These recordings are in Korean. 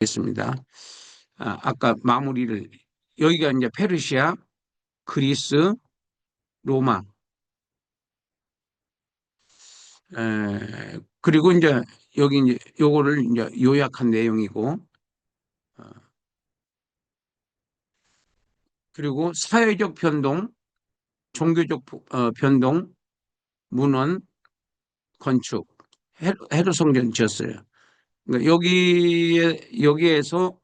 하겠습니다. 아까 마무리를 여기가 이제 페르시아, 그리스, 로마, 그리고 이제 여기 이제 요거를 이제 요약한 내용이고, 그리고 사회적 변동, 종교적 변동, 문헌, 건축, 헤롯 성전 지었어요. 그러니까 여기에서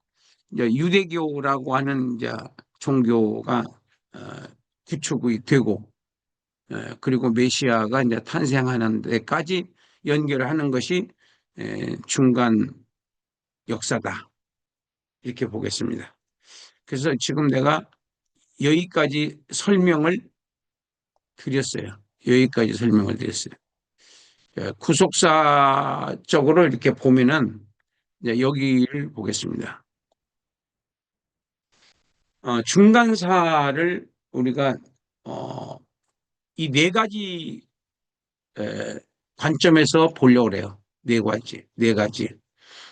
이제 유대교라고 하는 이제 종교가 어, 구축이 되고, 그리고 메시아가 이제 탄생하는 데까지 연결하는 것이 중간 역사다, 이렇게 보겠습니다. 그래서 지금 내가 여기까지 설명을 드렸어요. 여기까지 설명을 드렸어요. 구속사적으로 이렇게 보면은 이제 여기를 보겠습니다. 중간사를 우리가 이 네 가지 관점에서 보려고 그래요. 네 가지.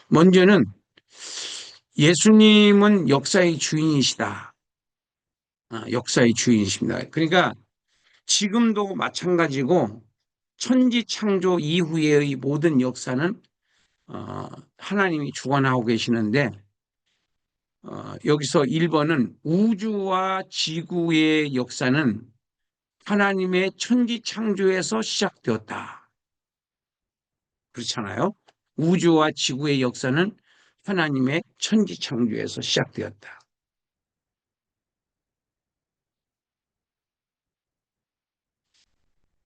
먼저는 예수님은 역사의 주인이시다. 역사의 주인이십니다. 그러니까 지금도 마찬가지고 천지 창조 이후의 모든 역사는 하나님이 주관하고 계시는데, 여기서 1번은 우주와 지구의 역사는 하나님의 천지 창조에서 시작되었다. 그렇잖아요. 우주와 지구의 역사는 하나님의 천지 창조에서 시작되었다.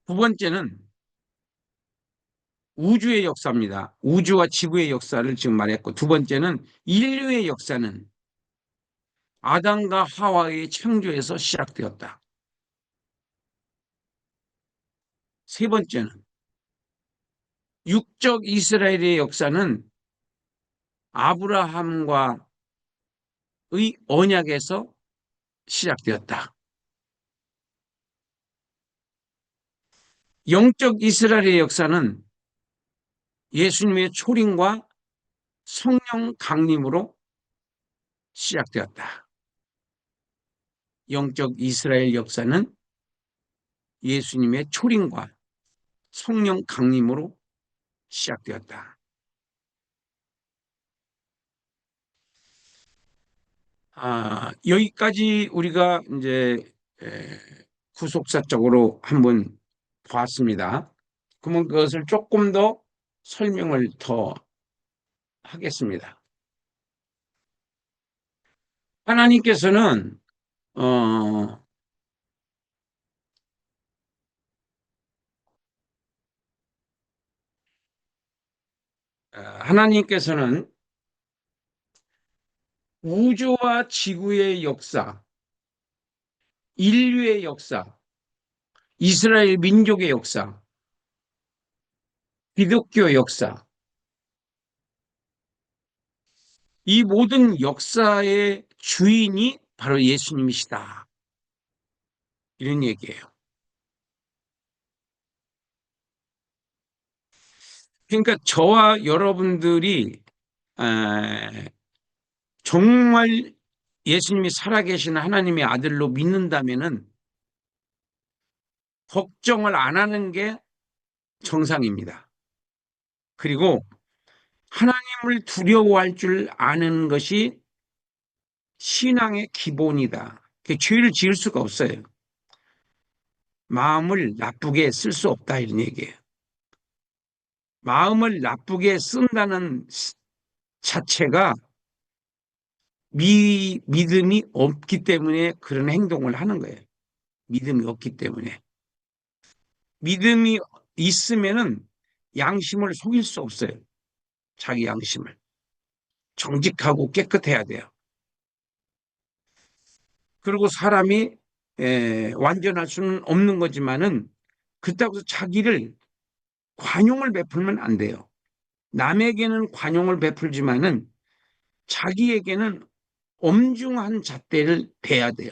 두 번째는 우주의 역사입니다. 우주와 지구의 역사를 지금 말했고, 두 번째는 인류의 역사는 아담과 하와의 창조에서 시작되었다. 세 번째는 육적 이스라엘의 역사는 아브라함과의 언약에서 시작되었다. 영적 이스라엘의 역사는 예수님의 초림과 성령 강림으로 시작되었다. 영적 이스라엘 역사는 예수님의 초림과 성령 강림으로 시작되었다. 여기까지 우리가 이제 구속사적으로 한번 봤습니다. 그러면 그것을 조금 더 설명을 더 하겠습니다. 하나님께서는 하나님께서는 우주와 지구의 역사, 인류의 역사, 이스라엘 민족의 역사, 기독교 역사, 이 모든 역사의 주인이 바로 예수님이시다, 이런 얘기예요. 그러니까 저와 여러분들이 정말 예수님이 살아계신 하나님의 아들로 믿는다면은 걱정을 안 하는 게 정상입니다. 그리고 하나님을 두려워할 줄 아는 것이 신앙의 기본이다. 죄를 지을 수가 없어요. 마음을 나쁘게 쓸 수 없다, 이런 얘기예요. 마음을 나쁘게 쓴다는 자체가 믿음이 없기 때문에 그런 행동을 하는 거예요. 믿음이 없기 때문에. 믿음이 있으면은 양심을 속일 수 없어요. 자기 양심을. 정직하고 깨끗해야 돼요. 그리고 사람이 완전할 수는 없는 거지만은 그렇다고 해서 자기를 관용을 베풀면 안 돼요. 남에게는 관용을 베풀지만은 자기에게는 엄중한 잣대를 대야 돼요.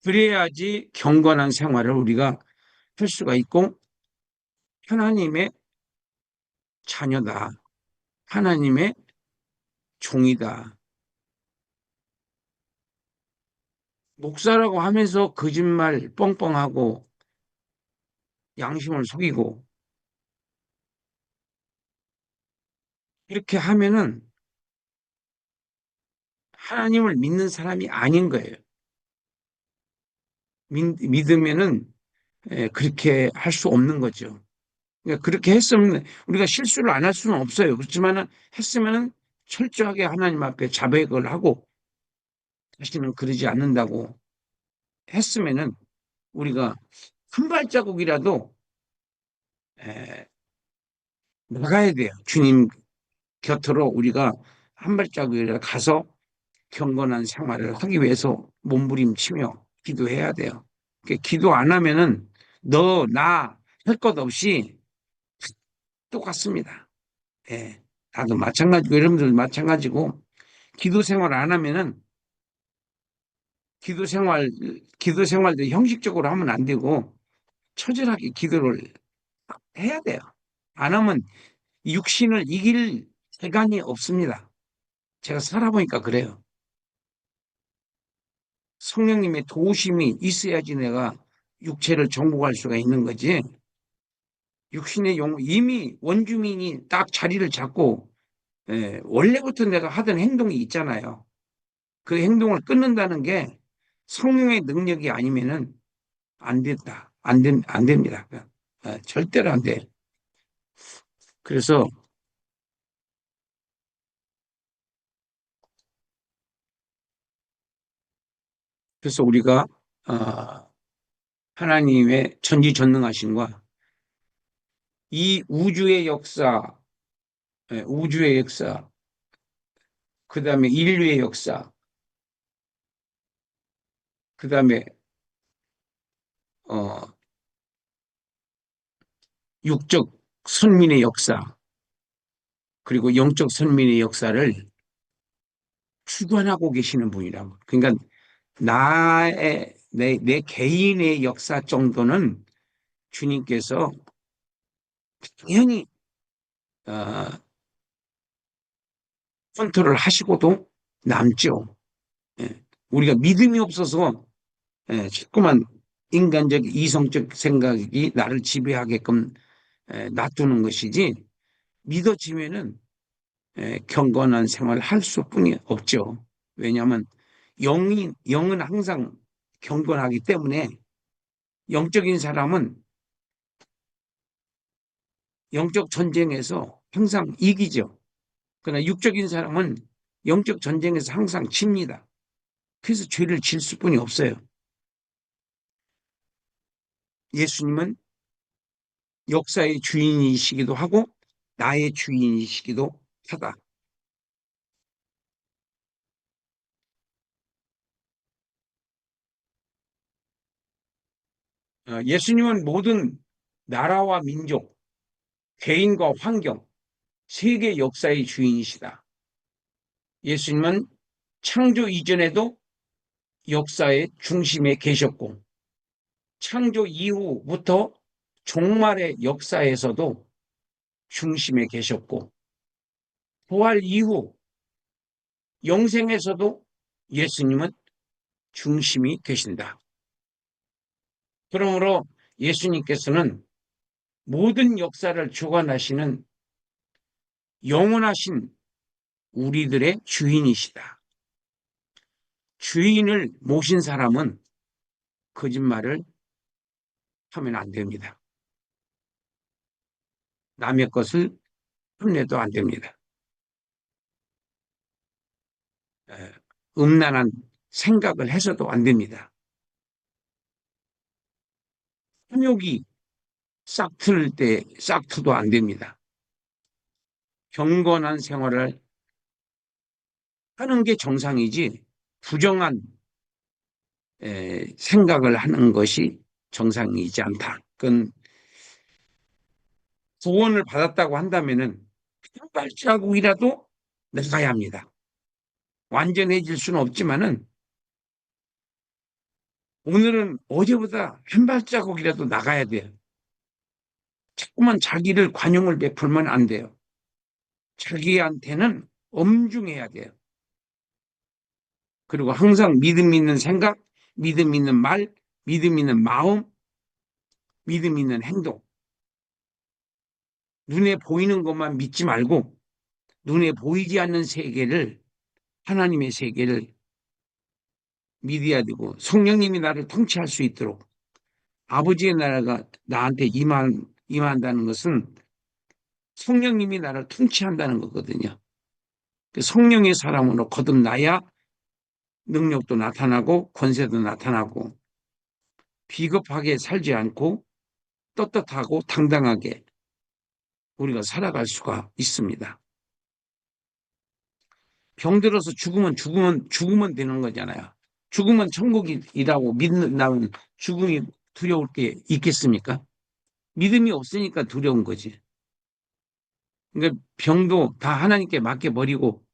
그래야지 경건한 생활을 우리가 할 수가 있고 하나님의 자녀다, 하나님의 종이다. 목사라고 하면서 거짓말 뻥뻥하고 양심을 속이고 이렇게 하면은 하나님을 믿는 사람이 아닌 거예요. 믿으면은 그렇게 할 수 없는 거죠. 그러니까 그렇게 했으면 우리가 실수를 안 할 수는 없어요. 그렇지만은 했으면은 철저하게 하나님 앞에 자백을 하고 다시는 그러지 않는다고 했으면은 우리가 한 발자국이라도 에, 나가야 돼요. 주님 곁으로 우리가 한 발자국이라도 가서 경건한 생활을 하기 위해서 몸부림치며 기도해야 돼요. 기도 안 하면은 너, 나, 할 것 없이 똑같습니다. 예. 나도 마찬가지고, 여러분들 마찬가지고, 기도 생활 안 하면은 기도 생활, 기도 생활도 형식적으로 하면 안 되고, 처절하게 기도를 해야 돼요. 안 하면 육신을 이길 시간이 없습니다. 제가 살아보니까 그래요. 성령님의 도우심이 있어야지 내가 육체를 정복할 수가 있는 거지. 육신의 이미 원주민이 딱 자리를 잡고 원래부터 내가 하던 행동이 있잖아요. 그 행동을 끊는다는 게 성령의 능력이 아니면은 안 된다. 안 됩니다. 절대로 안 돼. 그래서 우리가 어, 하나님의 전지전능하심과 이 우주의 역사, 그 다음에 인류의 역사, 그 다음에 어, 육적 선민의 역사, 그리고 영적 선민의 역사를 주관하고 계시는 분이라고. 그러니까 내 개인의 역사 정도는 주님께서 당연히 어, 컨트롤 하시고도 남죠. 예. 우리가 믿음이 없어서 자꾸만 인간적 이성적 생각이 나를 지배하게끔 놔두는 것이지 믿어지면은 경건한 생활을 할 수뿐이 없죠. 왜냐하면 영은 항상 경건하기 때문에 영적인 사람은 영적 전쟁에서 항상 이기죠. 그러나 육적인 사람은 영적 전쟁에서 항상 집니다. 그래서 죄를 질 수뿐이 없어요. 예수님은 역사의 주인이시기도 하고 나의 주인이시기도 하다. 예수님은 모든 나라와 민족, 개인과 환경, 세계 역사의 주인이시다. 예수님은 창조 이전에도 역사의 중심에 계셨고 창조 이후부터 종말의 역사에서도 중심에 계셨고 부활 이후 영생에서도 예수님은 중심이 계신다. 그러므로 예수님께서는 모든 역사를 주관하시는 영원하신 우리들의 주인이시다. 주인을 모신 사람은 거짓말을 하면 안 됩니다. 남의 것을 흉내도 안 됩니다. 음란한 생각을 해서도 안 됩니다. 탐욕이 싹틀 때 싹트도 안 됩니다. 경건한 생활을 하는 게 정상이지 부정한 생각을 하는 것이 정상이지 않다. 그건 구원을 받았다고 한다면은 한 발자국이라도 나가야 합니다. 완전해질 수는 없지만은 오늘은 어제보다 한 발자국이라도 나가야 돼요. 자꾸만 자기를 관용을 베풀면 안 돼요. 자기한테는 엄중해야 돼요. 그리고 항상 믿음 있는 생각, 믿음 있는 말, 믿음 있는 마음, 믿음 있는 행동. 눈에 보이는 것만 믿지 말고 눈에 보이지 않는 세계를, 하나님의 세계를 믿어야 되고, 성령님이 나를 통치할 수 있도록 아버지의 나라가 나한테 임한다는 것은 성령님이 나를 통치한다는 거거든요. 그 성령의 사람으로 거듭나야 능력도 나타나고 권세도 나타나고 비겁하게 살지 않고 떳떳하고 당당하게 우리가 살아갈 수가 있습니다. 병들어서 죽으면 되는 거잖아요. 죽으면 천국이라고 믿는다면 죽음이 두려울 게 있겠습니까? 믿음이 없으니까 두려운 거지. 그러니까 병도 다 하나님께 맡겨버리고,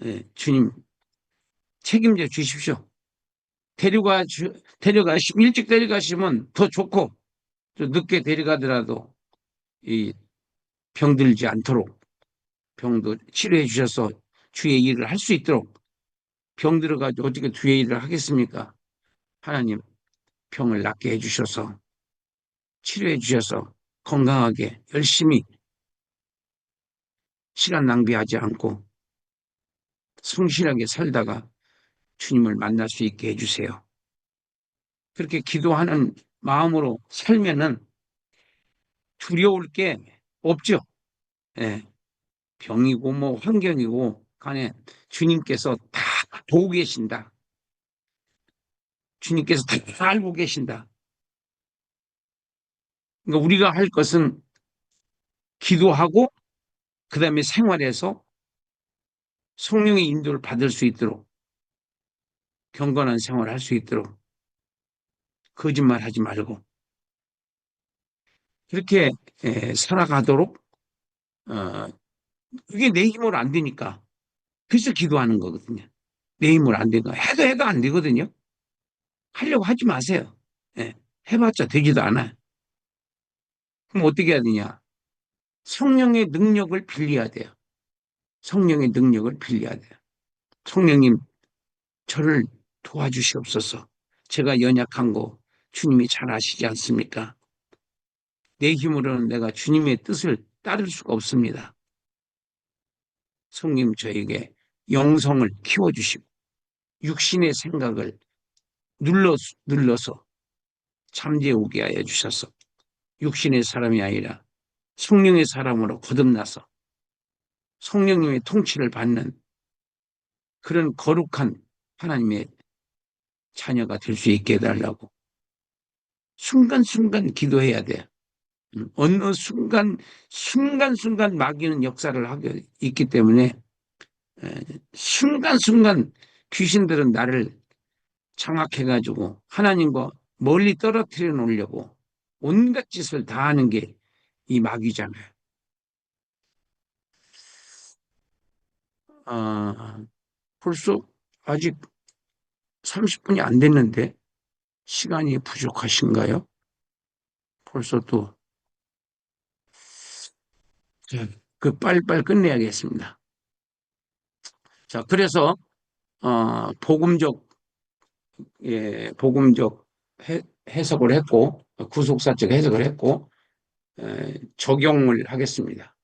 예, 주님 책임져 주십시오. 일찍 데려가시면 더 좋고, 좀 늦게 데려가더라도 이 병들지 않도록 병도 치료해 주셔서 주의 일을 할 수 있도록. 병 들어가지고 어떻게 주의 일을 하겠습니까? 하나님 병을 낫게 해주셔서 치료해 주셔서 건강하게 열심히 시간 낭비하지 않고 성실하게 살다가 주님을 만날 수 있게 해주세요. 그렇게 기도하는 마음으로 살면은 두려울 게 없죠. 예, 병이고 뭐 환경이고 간에 주님께서 다 보고 계신다. 주님께서 다 알고 계신다. 그러니까 우리가 할 것은 기도하고 그다음에 생활에서 성령의 인도를 받을 수 있도록 경건한 생활을 할 수 있도록 거짓말하지 말고 그렇게 살아가도록. 어, 그게 내 힘으로 안 되니까 그래서 기도하는 거거든요. 내 힘으로 안 되고 해도 안 되거든요. 하려고 하지 마세요. 예, 해봤자 되지도 않아요. 그럼 어떻게 해야 되냐? 성령의 능력을 빌려야 돼요. 성령의 능력을 빌려야 돼요. 성령님, 저를 도와주시옵소서. 제가 연약한 거 주님이 잘 아시지 않습니까? 내 힘으로는 내가 주님의 뜻을 따를 수가 없습니다. 성님 저에게 영성을 키워주시고 육신의 생각을 눌러서 잠재우게 하여 주셔서 육신의 사람이 아니라 성령의 사람으로 거듭나서 성령님의 통치를 받는 그런 거룩한 하나님의 자녀가 될 수 있게 해달라고 순간순간 기도해야 돼요. 어느 순간순간 마귀는 역사를 하고 있기 때문에 순간순간 귀신들은 나를 장악해가지고 하나님과 멀리 떨어뜨려 놓으려고 온갖 짓을 다 하는 게 이 마귀잖아요. 아, 벌써 아직 30분이 안 됐는데 시간이 부족하신가요? 벌써 또 그 빨리빨리 끝내야겠습니다. 자, 그래서 복음적 복음적 해석을 했고 구속사적 해석을 했고 적용을 하겠습니다.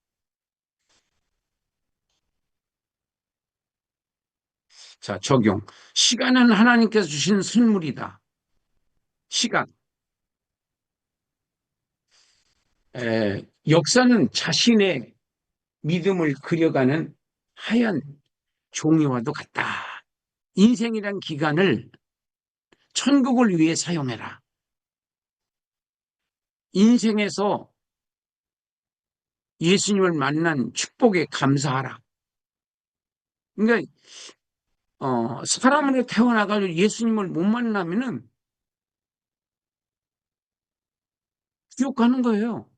자, 적용. 시간은 하나님께서 주신 선물이다. 시간. 역사는 자신의 믿음을 그려가는 하얀 종이와도 같다. 인생이란 기간을 천국을 위해 사용해라. 인생에서 예수님을 만난 축복에 감사하라. 그러니까 사람으로 태어나가지고 예수님을 못 만나면은 지옥 가는 거예요.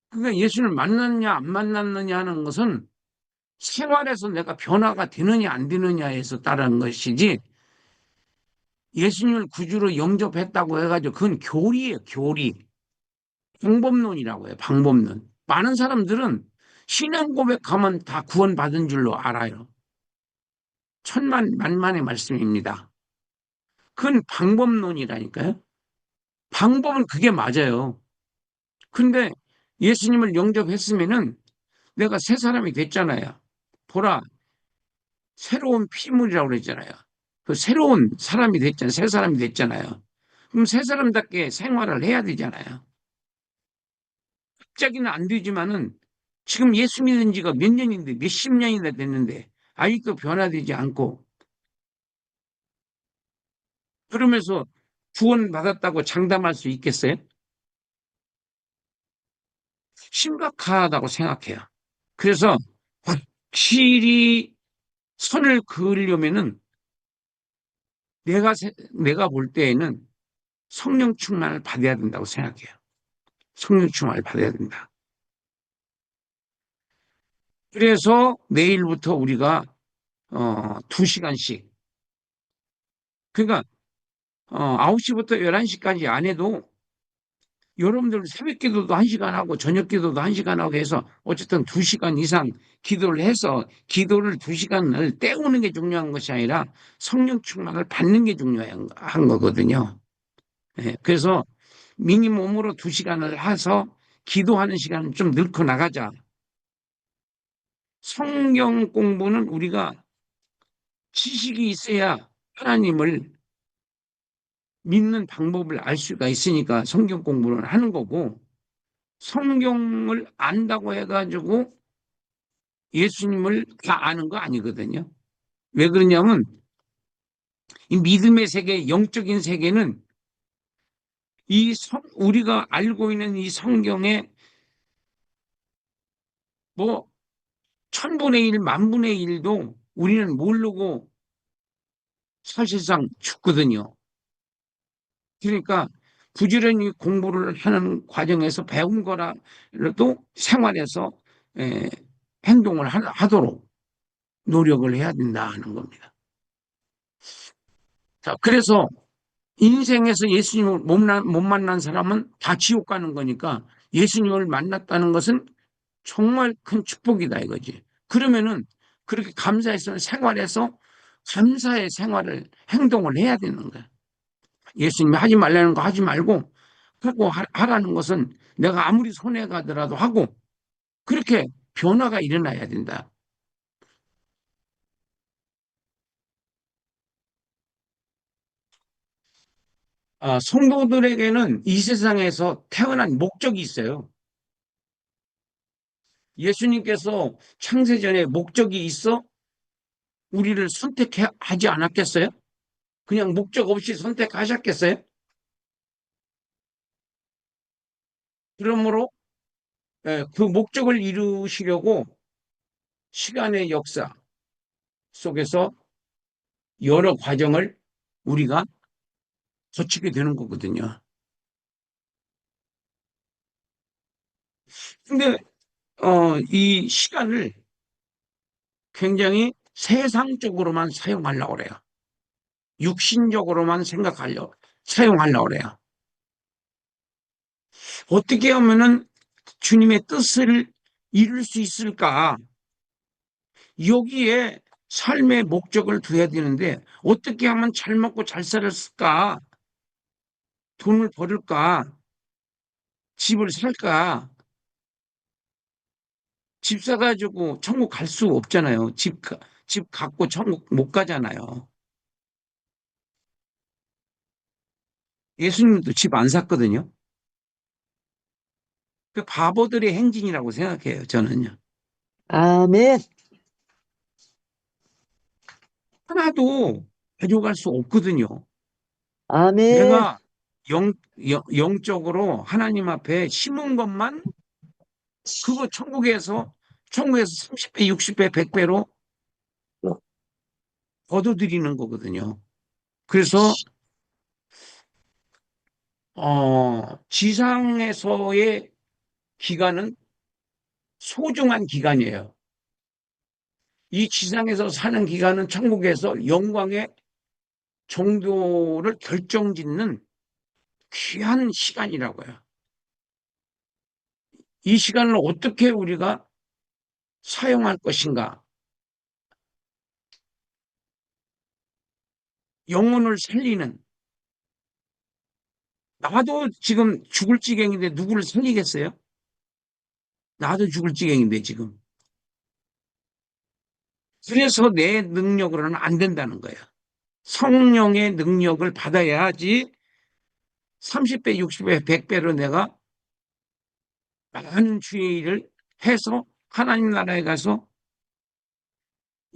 그러니까 예수를 만났냐 안 만났느냐 하는 것은 생활에서 내가 변화가 되느냐 안 되느냐에서 따르는 것이지 예수님을 구주로 영접했다고 해가지고 그건 교리예요. 교리. 방법론이라고 해요. 방법론. 많은 사람들은 신앙 고백하면 다 구원받은 줄로 알아요. 천만만만의 말씀입니다. 그건 방법론이라니까요. 방법은 그게 맞아요. 근데 예수님을 영접했으면은 내가 새 사람이 됐잖아요. 보라, 새로운 피물이라고 그랬잖아요. 그 새로운 사람이 됐잖아요. 새 사람이 됐잖아요. 그럼 새 사람답게 생활을 해야 되잖아요. 갑자기는 안 되지만은 지금 예수 믿은 지가 몇 년인데, 몇십 년이나 됐는데, 아직도 변화되지 않고, 그러면서 구원받았다고 장담할 수 있겠어요? 심각하다고 생각해요. 그래서 확실히 선을 그으려면은 내가 볼 때에는 성령 충만을 받아야 된다고 생각해요. 성령 충만을 받아야 된다. 그래서 내일부터 우리가 2시간씩, 그러니까 9시부터 11시까지 안 해도 여러분들 새벽 기도도 1시간 하고 저녁 기도도 1시간 하고 해서 어쨌든 2시간 이상 기도를 해서 기도를 2시간을 때우는 게 중요한 것이 아니라 성령 충만을 받는 게 중요한 거거든요. 예, 그래서 미니멈으로 2시간을 해서 기도하는 시간을 좀 늘고 나가자. 성경 공부는 우리가 지식이 있어야 하나님을 믿는 방법을 알 수가 있으니까 성경 공부를 하는 거고, 성경을 안다고 해가지고 예수님을 다 아는 거 아니거든요. 왜 그러냐면 이 믿음의 세계, 영적인 세계는 우리가 알고 있는 이 성경의 뭐 천분의 일, 만분의 일도 우리는 모르고 사실상 죽거든요. 그러니까 부지런히 공부를 하는 과정에서 배운 거라도 생활에서 에, 행동을 하도록 노력을 해야 된다는 겁니다. 자, 그래서 인생에서 예수님을 못 만난 사람은 다 지옥 가는 거니까 예수님을 만났다는 것은 정말 큰 축복이다 이거지. 그러면은 그렇게 감사해서 생활에서 감사의 생활을 행동을 해야 되는 거야. 예수님이 하지 말라는 거 하지 말고 하고 하라는 것은 내가 아무리 손해 가더라도 하고 그렇게 변화가 일어나야 된다. 성도들에게는 이 세상에서 태어난 목적이 있어요. 예수님께서 창세전에 목적이 있어 우리를 선택하지 않았겠어요? 그냥 목적 없이 선택하셨겠어요? 그러므로 그 목적을 이루시려고 시간의 역사 속에서 여러 과정을 우리가 거치게 되는 거거든요. 근데 이 시간을 굉장히 세상적으로만 사용하려고 그래요. 육신적으로만 사용하려고 그래요. 어떻게 하면은 주님의 뜻을 이룰 수 있을까? 여기에 삶의 목적을 둬야 되는데 어떻게 하면 잘 먹고 잘 살았을까? 돈을 벌을까? 집을 살까? 집 사가지고 천국 갈 수 없잖아요. 집 갖고 천국 못 가잖아요. 예수님도 집 안 샀거든요. 그 바보들의 행진이라고 생각해요, 저는요. 아멘, 하나도 가져갈 수 없거든요. 아멘, 내가 영적으로 하나님 앞에 심은 것만 그거 천국에서 30배, 60배, 100배로 거둬들이는 거거든요. 그래서 지상에서의 기간은 소중한 기간이에요. 이 지상에서 사는 기간은 천국에서 영광의 정도를 결정짓는 귀한 시간이라고요. 이 시간을 어떻게 우리가 사용할 것인가? 영혼을 살리는, 나도 지금 죽을 지경인데 누구를 살리겠어요? 나도 죽을 지경인데 지금. 그래서 내 능력으로는 안 된다는 거예요. 성령의 능력을 받아야지 30배, 60배, 100배로 내가 많은 주의 일을 해서 하나님 나라에 가서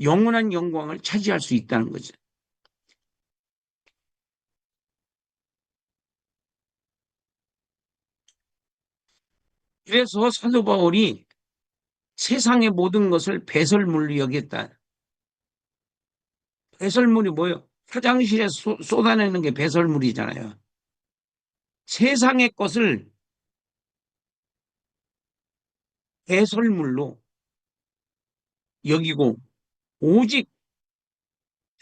영원한 영광을 차지할 수 있다는 거죠. 그래서 사도 바울이 세상의 모든 것을 배설물로 여겼다. 배설물이 뭐예요? 화장실에 쏟아내는 게 배설물이잖아요. 세상의 것을 배설물로 여기고 오직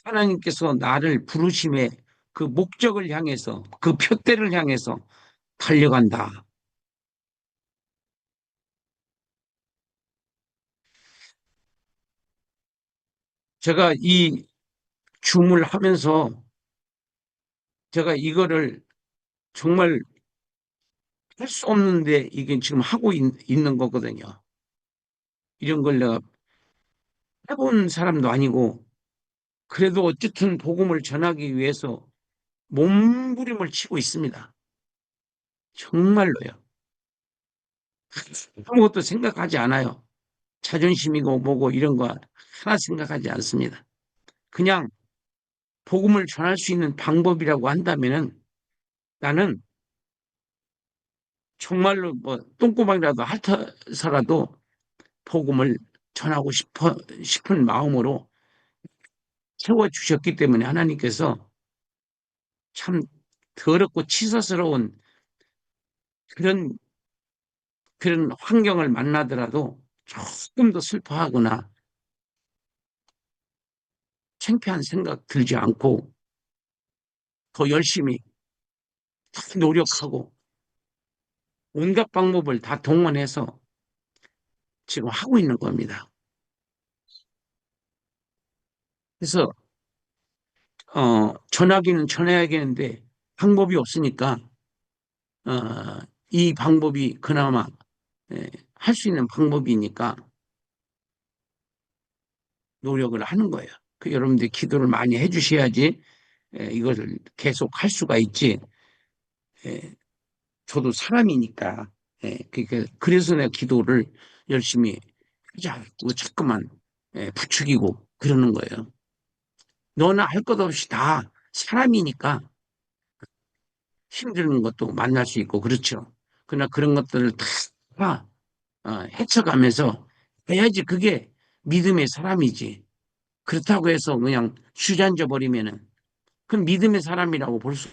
하나님께서 나를 부르심의 그 목적을 향해서 그 표대를 향해서 달려간다. 제가 이 줌을 하면서 제가 이거를 정말 할 수 없는데 이게 지금 하고 있는 거거든요. 이런 걸 내가 해본 사람도 아니고 그래도 어쨌든 복음을 전하기 위해서 몸부림을 치고 있습니다. 정말로요. 아무것도 생각하지 않아요. 자존심이고 뭐고 이런 거 하나 생각하지 않습니다. 그냥 복음을 전할 수 있는 방법이라고 한다면은 나는 정말로 뭐 똥구멍이라도 핥아서라도 복음을 전하고 싶은 마음으로 세워주셨기 때문에 하나님께서 참 더럽고 치사스러운 그런, 그런 환경을 만나더라도 조금 더 슬퍼하거나 창피한 생각 들지 않고 더 열심히 더 노력하고 온갖 방법을 다 동원해서 지금 하고 있는 겁니다. 그래서 전하기는 전해야겠는데 방법이 없으니까 이 방법이 그나마 할 수 있는 방법이니까 노력을 하는 거예요. 그 여러분들 기도를 많이 해주셔야지 이것을 계속 할 수가 있지. 예, 저도 사람이니까 그러니까 그래서 내가 기도를 열심히 자꾸 자꾸만 부추기고 그러는 거예요. 너나 할 것 없이 다 사람이니까 힘든 것도 만날 수 있고 그렇죠. 그러나 그런 것들을 다 헤쳐가면서 해야지 그게 믿음의 사람이지. 그렇다고 해서 그냥 주저앉아 버리면은 그 믿음의 사람이라고 볼 수